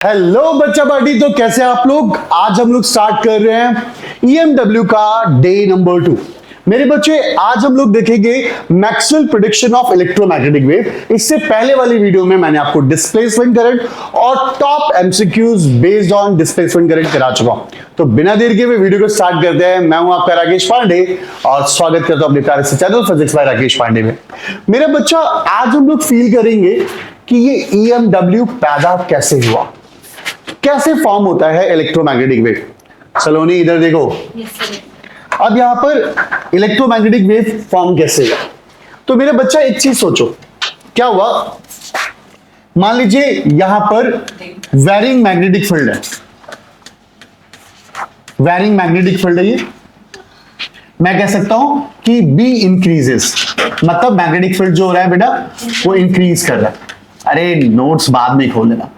Hello बच्चा party. तो कैसे आप लोग? आज हम लोग स्टार्ट कर रहे हैं ईएमडब्ल्यू का डे नंबर 2। मेरे बच्चे आज हम लोग देखेंगे Maxwell prediction of electromagnetic wave. इससे पहले वाली वीडियो में मैंने आपको डिस्प्लेसमेंट करंट और top MCQs based on displacement current करा चुका हूं। तो बिना देर के वीडियो को स्टार्ट करते हैं। मैं हूं आपका राकेश पांडे और स्वागत करता हूं अपने प्यारे से channel physics by Rakesh Pandey में। मेरे बच्चा आज हम लोग फील करेंगे कि ये ईएमडब्ल्यू पैदा कैसे हुआ, कैसे फॉर्म होता है इलेक्ट्रोमैग्नेटिक वेव। सलोनी इधर देखो। अब यहां पर इलेक्ट्रोमैग्नेटिक वेव फॉर्म कैसे हुआ? तो मेरे बच्चा एक चीज सोचो, क्या हुआ? मान लीजिए यहां पर वैरिंग मैग्नेटिक फील्ड है, वैरिंग मैग्नेटिक फील्ड है ये। मैं कह सकता हूं कि बी इंक्रीजेस, मतलब मैग्नेटिक फील्ड जो हो रहा है बेटा वो इंक्रीज कर रहा है। अरे नोट्स बाद में खोल लेना।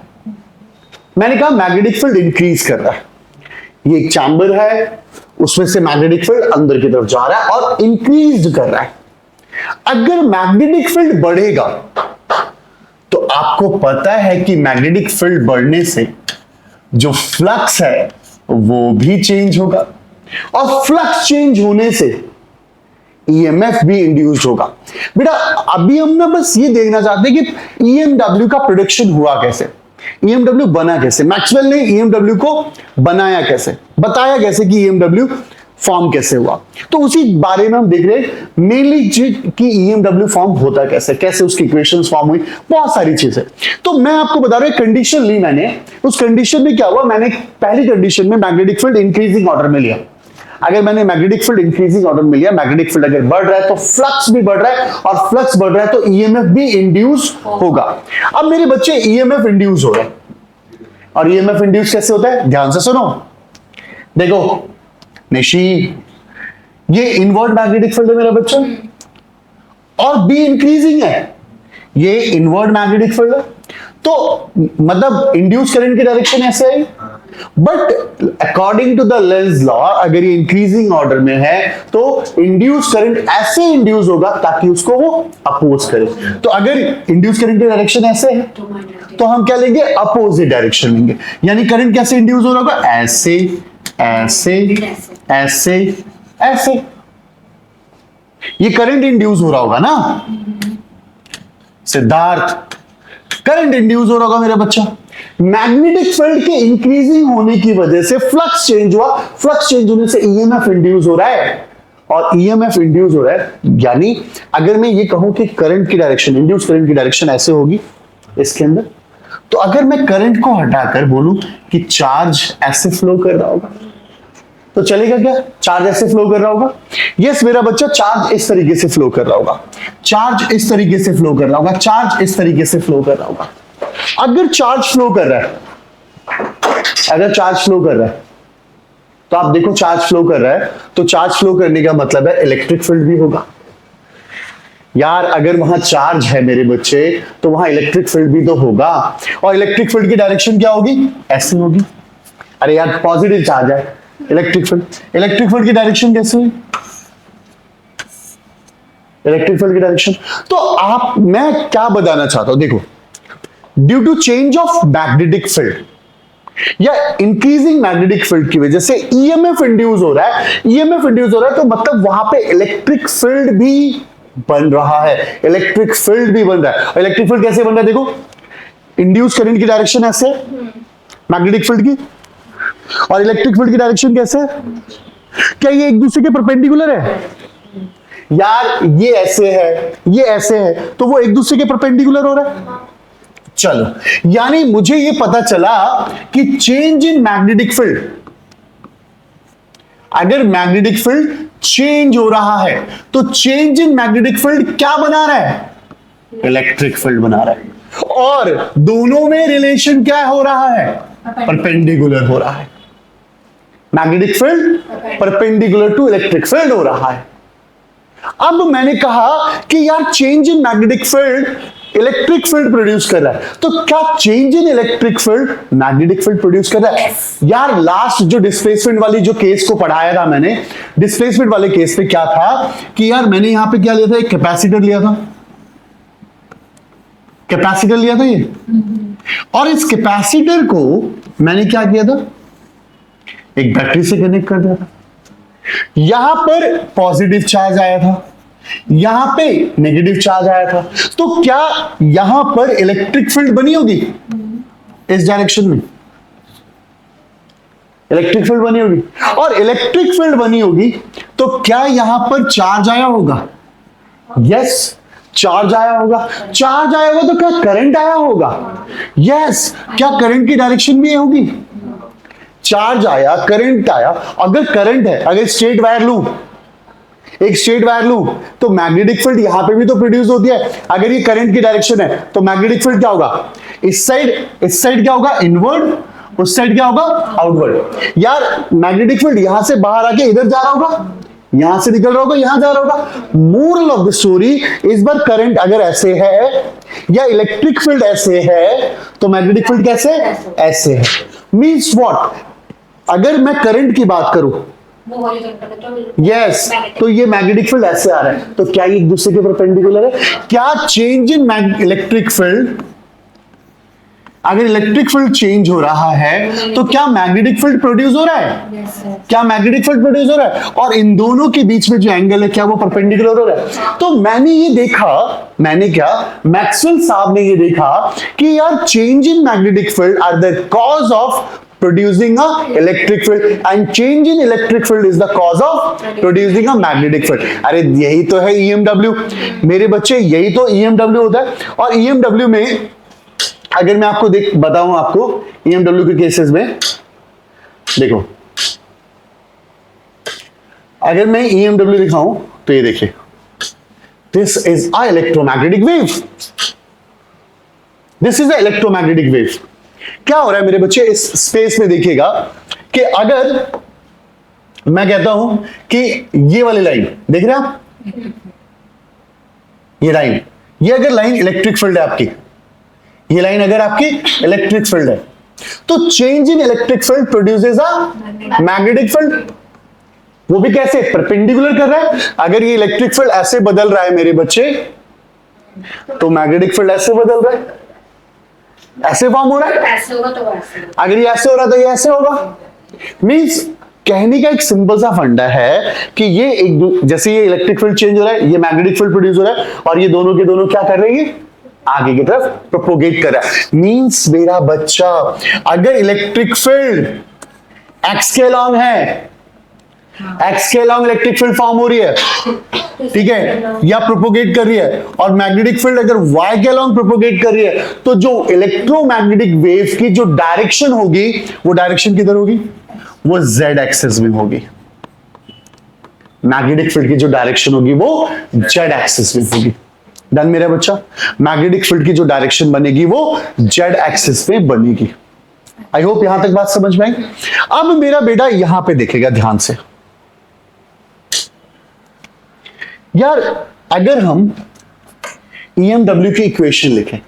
मैंने कहा मैग्नेटिक फील्ड इंक्रीज कर रहा है। ये एक चैम्बर है, उसमें से मैग्नेटिक फील्ड अंदर की तरफ जा रहा है और इंक्रीज कर रहा है। अगर मैग्नेटिक फील्ड बढ़ेगा तो आपको पता है कि मैग्नेटिक फील्ड बढ़ने से जो फ्लक्स है वो भी चेंज होगा और फ्लक्स चेंज होने से ईएमएफ भी इंड्यूस्ड होगा। बेटा अभी हम ना बस ये देखना चाहते हैं कि ईएमडब्ल्यू का प्रेडिक्शन हुआ कैसे, ईएमडब्ल्यू बना कैसे, मैक्सवेल ने ईएमडब्ल्यू को बनाया कैसे, बताया कैसे कि ईएमडब्ल्यू फॉर्म कैसे हुआ। तो उसी बारे में हम देख रहे हैं मेनली कि ईएमडब्ल्यू फॉर्म होता कैसे, कैसे उसकी इक्वेशंस फॉर्म हुई, बहुत सारी चीजें। तो मैं आपको बता रहा हूं कंडीशन ली मैंने। उस कंडीशन में क्या हुआ, मैंने पहली कंडीशन में मैग्नेटिक फील्ड इंक्रीजिंग ऑर्डर में लिया। अगर मैंने मैग्नेटिक फील्ड इंक्रीजिंग ऑर्डर में लिया, मैग्नेटिक फील्ड अगर बढ़ रहा है तो फ्लक्स भी बढ़ रहा है और फ्लक्स बढ़ रहा है तो ईएमएफ भी इंड्यूस होगा। अब मेरे बच्चे ईएमएफ इंड्यूस हो रहा है और ईएमएफ इंड्यूस कैसे होता है ध्यान से सुनो। देखो निशी, ये इनवर्ट मैग्नेटिक फील्ड है मेरा बच्चा और बी इंक्रीजिंग है, ये इनवर्ट मैग्नेटिक फील्ड है। तो मतलब इंड्यूस करंट की डायरेक्शन ऐसे है, but according to the Lenz law अगर ये इंक्रीजिंग ऑर्डर में है तो इंड्यूस करंट ऐसे इंड्यूस होगा ताकि उसको वो अपोज करे। तो अगर इंड्यूस करंट की डायरेक्शन ऐसे है तो हम क्या लेंगे, अपोजिट डायरेक्शन लेंगे। यानी करंट कैसे इंड्यूस हो रहा होगा, ऐसे ऐसे ऐसे ऐसे, ये करंट इंड्यूस हो रहा होगा ना सिद्धार्थ, करंट इंड्यूस हो रहा होगा मेरा बच्चा। मैग्नेटिक फील्ड के इंक्रीजिंग होने की वजह से फ्लक्स चेंज हुआ, फ्लक्स चेंज होने से ईएमएफ इंड्यूस हो रहा है और ईएमएफ इंड्यूस हो रहा है। यानी अगर मैं ये कहूं कि करंट की डायरेक्शन, इंड्यूस करंट की डायरेक्शन ऐसे होगी इसके अंदर, तो अगर मैं करंट को हटाकर बोलूं कि चार्ज ऐसे फ्लो कर रहा होगा तो चलेगा क्या? चार्ज ऐसे फ्लो कर रहा होगा? यस मेरा बच्चा, चार्ज इस तरीके से फ्लो कर रहा होगा, चार्ज इस तरीके से फ्लो कर रहा होगा, चार्ज इस तरीके से फ्लो कर रहा होगा। अगर चार्ज फ्लो कर रहा है, अगर चार्ज फ्लो कर रहा है तो आप देखो चार्ज फ्लो कर रहा है तो चार्ज फ्लो करने का मतलब है इलेक्ट्रिक फील्ड भी होगा। यार अगर वहां चार्ज है मेरे बच्चे तो वहां इलेक्ट्रिक फील्ड भी तो होगा और इलेक्ट्रिक फील्ड की डायरेक्शन क्या होगी, ऐसी होगी। अरे यार पॉजिटिव चार्ज है इलेक्ट्रिक फील्ड, इलेक्ट्रिक फील्ड की डायरेक्शन कैसे हुई, इलेक्ट्रिक फील्ड की डायरेक्शन। तो आप, मैं क्या बताना चाहता हूं, देखो due to change of magnetic field या इंक्रीजिंग मैग्नेटिक फील्ड की वजह से ईएमएफ इंड्यूस हो रहा है, ईएमएफ इंड्यूस हो रहा है तो मतलब वहां पे इलेक्ट्रिक फील्ड भी बन रहा है, इलेक्ट्रिक फील्ड भी बन रहा है। इलेक्ट्रिक फील्ड कैसे बन रहा है, देखो इंड्यूस करंट की डायरेक्शन ऐसे मैग्नेटिक फील्ड की और इलेक्ट्रिक फील्ड की डायरेक्शन कैसे है, क्या ये एक दूसरे के परपेंडिकुलर है? यार ये ऐसे है, ये ऐसे है तो वो एक दूसरे के परपेंडिकुलर हो रहा है। चलो, यानी मुझे ये पता चला कि चेंज इन मैग्नेटिक फील्ड, अगर मैग्नेटिक फील्ड चेंज हो रहा है तो चेंज इन मैग्नेटिक फील्ड क्या बना रहा है, इलेक्ट्रिक फील्ड बना रहा है और दोनों में रिलेशन क्या हो रहा है, परपेंडिकुलर हो रहा है। Magnetic field perpendicular to electric field हो रहा है। अब मैंने कहा कि यार change in magnetic field electric field produce कर रहा है, तो क्या change in electric field magnetic field produce कर रहा है? यार लास्ट जो डिस्प्लेसमेंट वाली जो केस को पढ़ाया था मैंने, डिस्प्लेसमेंट वाले केस पे क्या था कि यार मैंने यहां पे क्या लिया था, एक कैपेसिटर लिया था, कैपेसिटर लिया था ये, और इस कैपेसिटर को मैंने क्या किया था, एक बैटरी से कनेक्ट कर दिया था। यहां पर पॉजिटिव चार्ज आया था, यहां पे नेगेटिव चार्ज आया था, तो क्या यहां पर इलेक्ट्रिक फील्ड बनी होगी? इस डायरेक्शन में इलेक्ट्रिक फील्ड बनी होगी, और इलेक्ट्रिक फील्ड बनी होगी तो क्या यहां पर चार्ज आया होगा? यस, चार्ज आया होगा। चार्ज आया होगा तो क्या करंट आया होगा? यस, क्या करंट की डायरेक्शन भी ये होगी? चार्ज आया, करंट आया। अगर करंट है, अगर स्ट्रेट वायर लूं, एक स्ट्रेट वायर लूं, तो मैग्नेटिक फील्ड यहां पे भी तो प्रोड्यूस होती है। अगर ये करंट की डायरेक्शन है तो मैग्नेटिक फील्ड क्या होगा? इस साइड क्या होगा? इनवर्ड, उस साइड क्या होगा? आउटवर्ड। यार मैग्नेटिक फील्ड यहां से बाहर आके इधर जा रहा होगा, यहां से निकल रहा होगा, यहां जा रहा होगा। मोरल ऑफ द स्टोरी, इस बार करंट अगर ऐसे है या इलेक्ट्रिक फील्ड ऐसे है तो मैग्नेटिक फील्ड कैसे? ऐसे है। Means what? अगर मैं करंट की बात करूं, यस, तो ये मैग्नेटिक फील्ड ऐसे आ रहा है, तो क्या ये एक दूसरे के परपेंडिकुलर है? क्या चेंज इन इलेक्ट्रिक फील्ड, अगर इलेक्ट्रिक फील्ड चेंज हो रहा है तो क्या मैग्नेटिक फील्ड प्रोड्यूस हो रहा है? क्या मैग्नेटिक फील्ड प्रोड्यूस हो रहा है? और इन दोनों के बीच में जो एंगल है क्या वो परपेंडिकुलर हो रहा है? तो मैंने ये देखा, मैंने क्या, मैक्सवेल साहब ने ये देखा कि यार change in magnetic field are the cause of producing a electric field and change in electric field is the cause of producing a magnetic field। अरे यही तो है EMW मेरे बच्चे, यही तो EMW होता है। और EMW में अगर मैं आपको बताऊं आपको EMW के केसेस में, देखो अगर मैं EMW दिखाऊं तो ये देखिए, this is a electromagnetic wave, this is a electromagnetic wave. क्या हो रहा है मेरे बच्चे इस स्पेस में? देखिएगा कि अगर मैं कहता हूं कि ये वाली लाइन देख रहे हैं आप, ये लाइन, ये अगर लाइन इलेक्ट्रिक फील्ड है आपकी, ये लाइन अगर आपकी इलेक्ट्रिक फील्ड है, तो change in electric field produces a magnetic field. वो भी कैसे? परपेंडिकुलर कर रहा है। अगर ये इलेक्ट्रिक फील्ड ऐसे बदल रहा है मेरे बच्चे, तो मैग्नेटिक फील्ड ऐसे बदल रहा है, ऐसे फॉर्म हो रहा है। ऐसे होगा तो ऐसे, अगर ये ऐसे हो रहा है तो ये ऐसे होगा। मींस कहने का एक सिंपल सा फंडा है कि ये एक, जैसे ये इलेक्ट्रिक फील्ड चेंज हो रहा है, ये मैग्नेटिक फील्ड प्रोड्यूस हो रहा है, और ये दोनों के दोनों क्या कर रहे हैं? आगे की तरफ प्रोपोगेट कर रहा है। मींस मेरा बच्चा, अगर इलेक्ट्रिक फील्ड एक्स के अलॉन्ग है, एक्स के अलॉन्ग इलेक्ट्रिक फील्ड फॉर्म हो रही है, ठीक है, या प्रोपोगेट कर रही है, और मैग्नेटिक फील्ड अगर वाई के अलॉन्ग प्रोपोगेट कर रही है, तो जो इलेक्ट्रोमैग्नेटिक वेव की जो डायरेक्शन होगी, वो डायरेक्शन किधर होगी? वो जेड एक्सिस में होगी। मैग्नेटिक फील्ड की जो डायरेक्शन होगी वो जेड एक्सिस में होगी। डन मेरा बच्चा? मैग्नेटिक फील्ड की जो डायरेक्शन बनेगी वो जेड एक्सिस में बनेगी। आई होप यहां तक बात समझ में आई। अब मेरा बेटा यहां पे देखेगा ध्यान से। यार अगर हम EMW की इक्वेशन लिखें,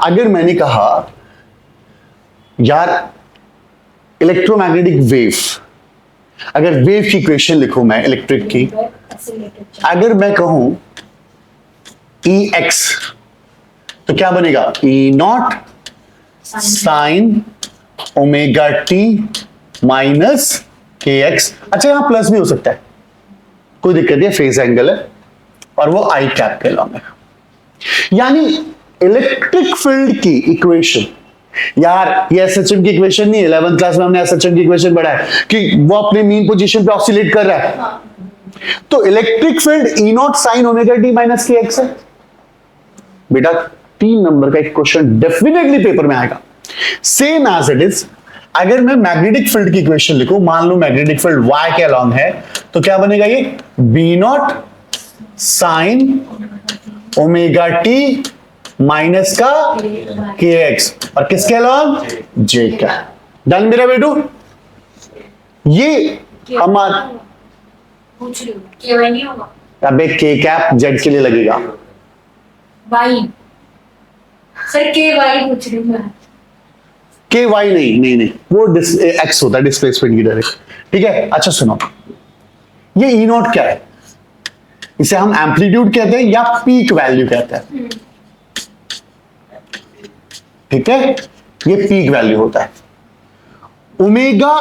अगर मैंने कहा यार इलेक्ट्रोमैग्नेटिक वेव, अगर वेव की इक्वेशन लिखूं मैं इलेक्ट्रिक की, अगर मैं कहूं EX, तो क्या बनेगा? E0 sine omega T minus KX। अच्छा यहां प्लस भी हो सकता है, कोई दिक्कत नहीं, फेज एंगल है, और वो आई कैप के अलॉन्ग है। यानी इलेक्ट्रिक फील्ड की इक्वेशन, यार ये एसएचएम की इक्वेशन नहीं, 11th क्लास में हमने एसएचएम की इक्वेशन पढ़ा है कि वो अपने मीन पोजीशन पे ऑसिलेट कर रहा है। तो electric field E0 sine omega T minus KX है। बेटा 3 नंबर का एक क्वेश्चन डेफिनेटली पेपर में आएगा। सेम एज इट इज, अगर मैं मैग्नेटिक फील्ड की इक्वेशन लिखूं, मान लो मैग्नेटिक फील्ड y के अलॉन्ग है, तो क्या बनेगा? ये B0 sine omega T minus का KX, और किसके अलॉन्ग? J का। डन मेरा बेटू? ये हमारा पूछ रही हूँ, केवाई नहीं होगा? अबे K कैप Z के लिए लगेगा। वाई सर, केवाई पूछ रही हूँ मैं। KY नहीं, वो X होता है, डिस्प्लेसमेंट की डायरेक्शन। ठीक है, अच्छा सुनो, ये E0 क्या है? इसे हम एम्पलीट्यूड कहते हैं या पीक वैल्यू कहते हैं? ठीक है, ये पीक वैल्यू होता है। Omega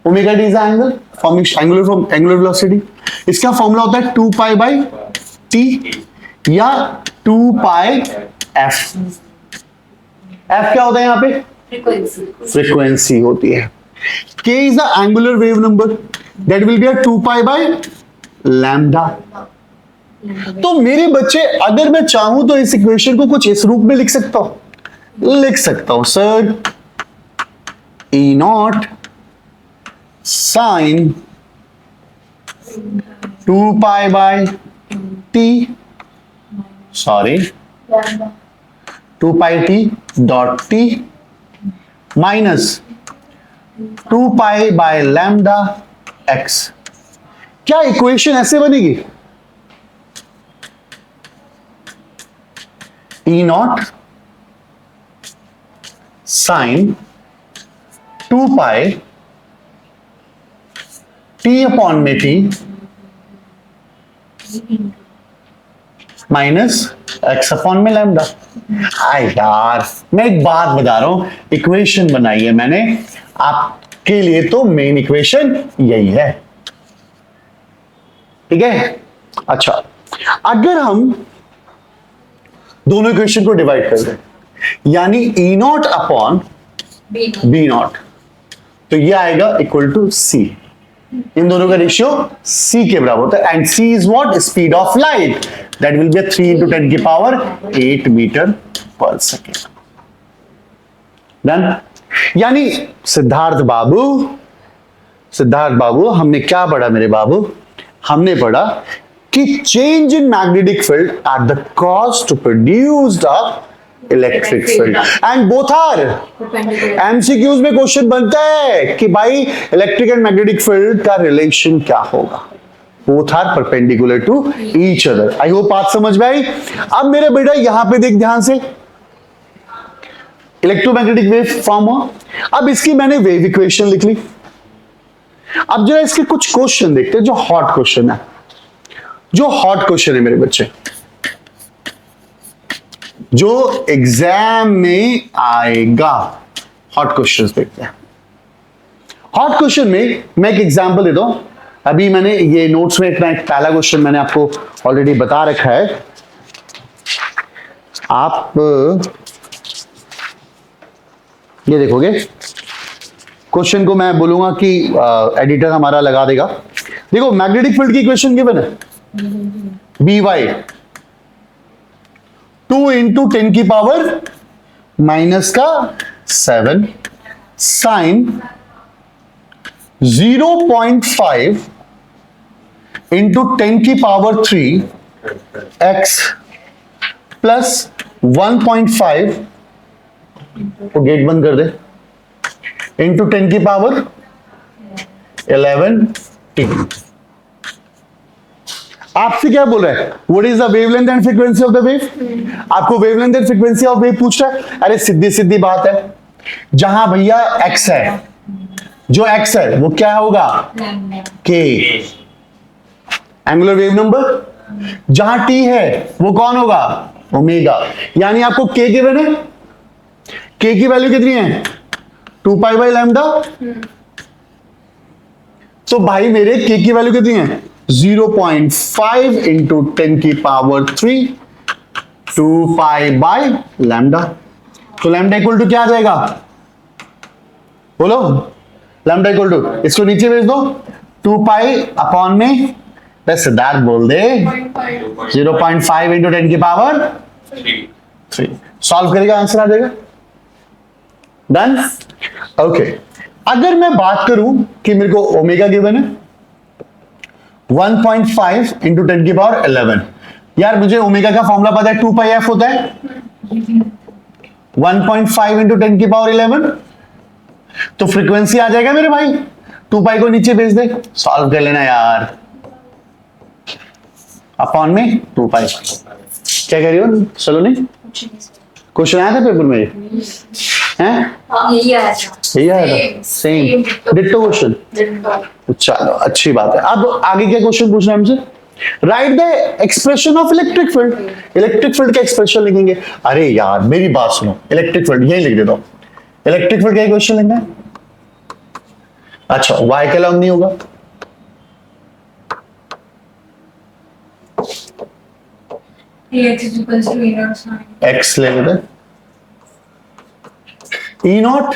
omega D is angle forming angular velocity. इसका फॉर्मूला होता है 2 पाई बाई टी या 2 पाई एफ। एफ क्या होता है यहां पे? फ्रीक्वेंसी। फ्रीक्वेंसी होती है। k is the angular wave number that will be a 2 pi by lambda। तो मेरे बच्चे, अगर मैं चाहूं तो इस इक्वेशन को कुछ इस रूप में लिख सकता हूं, लिख सकता हूं sir, E naught sine 2 pi by t, sorry 2 pi t dot t minus 2 pi by lambda x. क्या इक्वेशन ऐसे बनेगी? E naught sine 2 pi t upon में टी माइनस एक्स अपॉन में लैम्डा। हाय यार, मैं एक बात बता रहा हूं, इक्वेशन बनाई है मैंने आपके लिए, तो मेन इक्वेशन यही है, ठीक है। अच्छा, अगर हम दोनों इक्वेशन को डिवाइड कर दें, यानी ई नॉट अपॉन बी नॉट, तो ये आएगा इक्वल टू सी। इन दोनों का रेशियो c के बराबर होता है, and c is what? Speed of light, that will be 3 into 10 की पावर 8 मीटर पर सेकेंड। डन। यानी सिद्धार्थ बाबू हमने क्या पढ़ा मेरे बाबू? हमने पढ़ा कि change in magnetic field at the cost to produce the electric field, and both are MCQs में क्वेश्चन बनता है कि भाई इलेक्ट्रिक एंड मैग्नेटिक फील्ड का रिलेशन क्या होगा। Both are perpendicular to each other. I hope बात समझ में आई। अब मेरे बेटा यहां पे देख ध्यान से, इलेक्ट्रोमैग्नेटिक वेव फॉर्म हुआ। अब इसकी मैंने वेव इक्वेशन लिख ली। अब जरा इसके कुछ क्वेश्चन देखते हैं जो हॉट क्वेश्चन है, मेरे बच्चे, जो एग्जाम में आएगा। हॉट क्वेश्चंस देखते हैं। हॉट क्वेश्चन में मैं एक एग्जांपल देता हूं। अभी मैंने ये नोट्स में इतना, एक पहला क्वेश्चन मैंने आपको ऑलरेडी बता रखा है। आप ये देखोगे, क्वेश्चन को मैं बोलूंगा कि एडिटर हमारा लगा देगा। देखो, मैग्नेटिक फील्ड की इक्वेशन गिवन है, बी वाई 2 into 10 की पावर माइनस का 7 साइन 0.5 into 10 की पावर 3 x प्लस 1.5, तो गेट बंद कर दे, इंटू 10 की पावर 11 t। आपसे क्या बोल रहा है? What is the wavelength and frequency of the wave? आपको wavelength and frequency of wave पूछ रहा है। अरे सीधी सीधी बात है, जहां भैया x है, जो x है वो क्या होगा? k। एंगुलर वेव नंबर, जहां t है वो कौन होगा? ओमेगा। यानी आपको k गिवन है, k की वैल्यू कितनी है? 2 पाई बाई लैम्डा। तो भाई मेरे k की वैल्यू कितनी है? 0.5 into 10 की पावर 3 2 पाई बाई लैम्डा। तो लैम्डा इक्वल टू क्या आ जाएगा? बोलो, लैम्डा इक्वल टू, इसको नीचे भेज दो, 2 पाई अपॉन में, बस सिद्धार्थ बोल दे 0.5 into 10 की पावर 3। सॉल्व करेगा, आंसर आ जाएगा। डन। ओके, अगर मैं बात करूं कि मेरे को ओमेगा गिवन है 1.5 into 10 की पावर 11, यार मुझे ओमेगा का फॉर्मूला पता है, 2 पाई एफ होता है 1.5 into 10 की पावर 11, तो फ्रीक्वेंसी आ जाएगा मेरे भाई। 2 पाई को नीचे भेज दे, सॉल्व कर लेना यार, अपॉन में 2 पाई। क्या कह रही हो सलोनी? क्वेश्चन आया था पेपर में? हैं? यही आया था। यही आया था, सेम डिट्टो क्वेश्चन। चलो अच्छी बात है। अब आगे क्या क्वेश्चन पूछना है हमसे? Right the expression of electric field. Electric field का एक्सप्रेशन लिखेंगे। अरे यार मेरी बात सुनो, इलेक्ट्रिक फील्ड यही लिख देता हूं। इलेक्ट्रिक फील्ड का इक्वेशन लिखना है। अच्छा, y के लॉन्ग नहीं होगा, x ले लेते, ई नॉट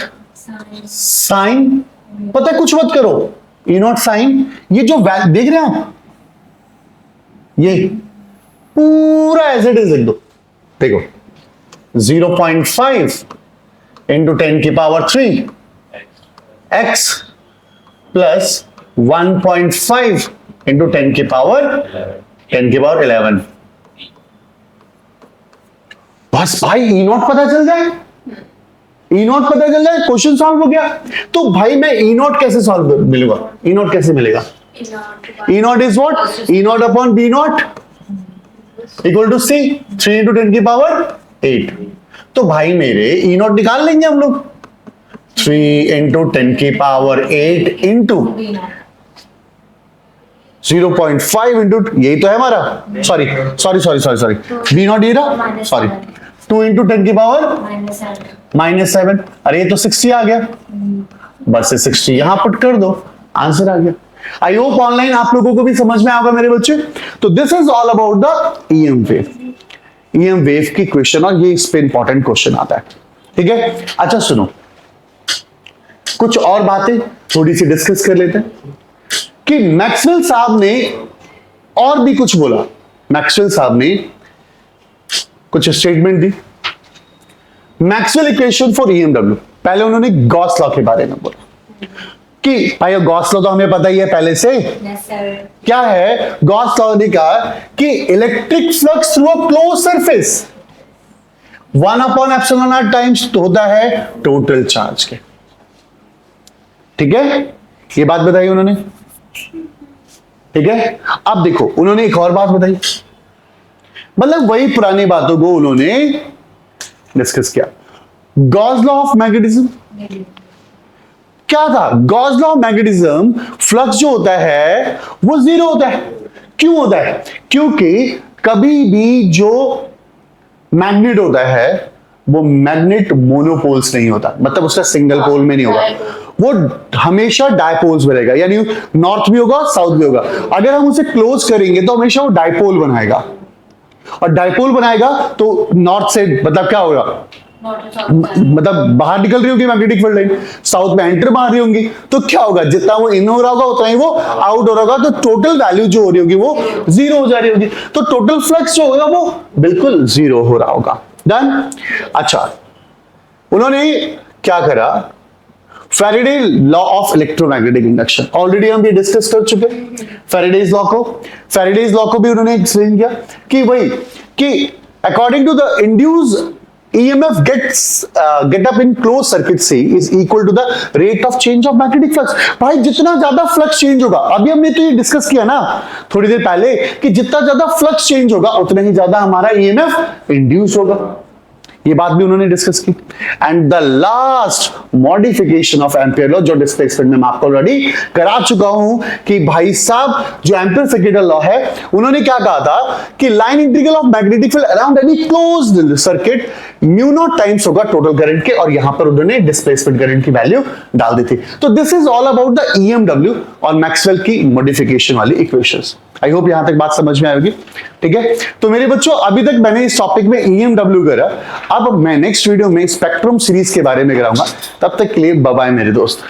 साइन, पता है कुछ मत करो, ई नॉट साइन, ये जो देख रहे हैं आप, ये पूरा एज इट इज लिख दो। देखो 0.5 इंटू 10 की पावर 3 x प्लस 1.5 इंटू 10 की पावर 11। बस भाई ई नॉट पता चल जाए, ई नॉट पता चल जाए, क्वेश्चन सॉल्व हो गया। तो भाई मैं ई नॉट कैसे सॉल्व मिलूंगा, ई नॉट कैसे मिलेगा? E naught is what? E naught upon B naught equal to C, 3 into 10 की पावर 8। तो भाई मेरे ई नॉट निकाल लेंगे हम लोग, 3 इंटू 10 की पावर 8 इंटू 0.5 इंटू, यही तो है हमारा, सॉरी बी नॉट ये रहा, सॉरी 2 इंटू 10 की पावर -7। अरे ये तो 60 आ गया, बस 60 यहां पुट कर दो, आंसर आ गया। आई होप ऑनलाइन आप लोगों को भी समझ में आएगा मेरे बच्चे। तो this is all about the EM wave, EM wave की क्वेश्चन, और ये इस पे इंपॉर्टेंट क्वेश्चन आता है, ठीक है। अच्छा सुनो, कुछ और बातें थोड़ी सी डिस्कस कर लेते हैं कि मैक्सवेल साहब ने और भी कुछ बोला। मैक्सवेल साहब ने कुछ स्टेटमेंट दी, मैक्सवेल इक्वेशन फॉर ईएमडब्ल्यू। पहले उन्होंने गॉस लॉ के बारे में बोला कि भाई गॉस लॉ तो हमें पता ही है पहले से। Yes, sir. क्या है गॉस लॉ ने कहा कि electric flux through a close surface 1/ε0 times होता है टोटल चार्ज के, ठीक है, ये बात बताई उन्होंने, ठीक है। अब देखो उन्होंने एक और बात बताई, मतलब वही पुरानी बातों को उन्होंने डिस्कस किया। गॉस लॉ ऑफ मैग्नेटिज्म क्या था? Gauss law of magnetism, flux जो होता है वो जीरो होता है। क्यों होता है? क्योंकि कभी भी जो मैग्नेट होता है वो मैग्नेट मोनोपोल्स नहीं होता, मतलब उसका सिंगल पोल में नहीं होगा, वो हमेशा डायपोल्स में रहेगा, यानी नॉर्थ भी होगा साउथ भी होगा। अगर हम उसे क्लोज करेंगे तो हमेशा वो डायपोल बनाएगा, और डायपोल बनाएगा तो नॉर्थ से मतलब क्या होगा, मतलब बाहर निकल रही होगी मैग्नेटिक फील्ड लाइन, साउथ में एंटर मार रही होंगी, तो क्या होगा, जितना वो इन हो रहा होगा उतना ही वो आउट हो रहा होगा, तो टोटल वैल्यू जो हो रही होगी वो जीरो हो जा रही होगी, तो टोटल फ्लक्स जो होगा वो बिल्कुल जीरो हो रहा होगा। डन। अच्छा, उन्होंने क्या करा, Faraday law of electromagnetic induction, already हम ये डिस्कस कर चुके फैराडेज लॉ को भी उन्होंने एक्सप्लेन किया कि वही कि according to the induced EMF get up in closed circuit C is equal to the rate of change of magnetic flux। भाई जितना ज्यादा फ्लक्स चेंज होगा, अभी हमने तो ये डिस्कस किया ना थोड़ी देर पहले कि जितना ज्यादा फ्लक्स चेंज होगा उतना ही ज्यादा हमारा EMF इंड्यूस होगा, ये बात भी उन्होंने डिस्कस की। And the last modification of ampere law, जो डिस्प्लेसमेंट में मैं आपको ऑलरेडी करा चुका हूं कि भाई साहब जो एम्पियर सेकेंडल लॉ है, उन्होंने क्या कहा था कि line integral of magnetic field around any closed circuit mu naught times होगा टोटल करंट के, और यहां पर उन्होंने डिस्प्लेसमेंट करंट की वैल्यू डाल दी थी। तो this is all about the EMW और मैक्सवेल की मॉडिफिकेशन वाली इक्वेशंस। आई होप यहां तक बात समझ में आएगी, ठीक है। तो मेरे बच्चों अभी तक मैंने इस टॉपिक में ईएमडब्ल्यू करा, अब मैं नेक्स्ट वीडियो में स्पेक्ट्रम सीरीज के बारे में कराऊंगा। तब तक के लिए बाय बाय मेरे दोस्त।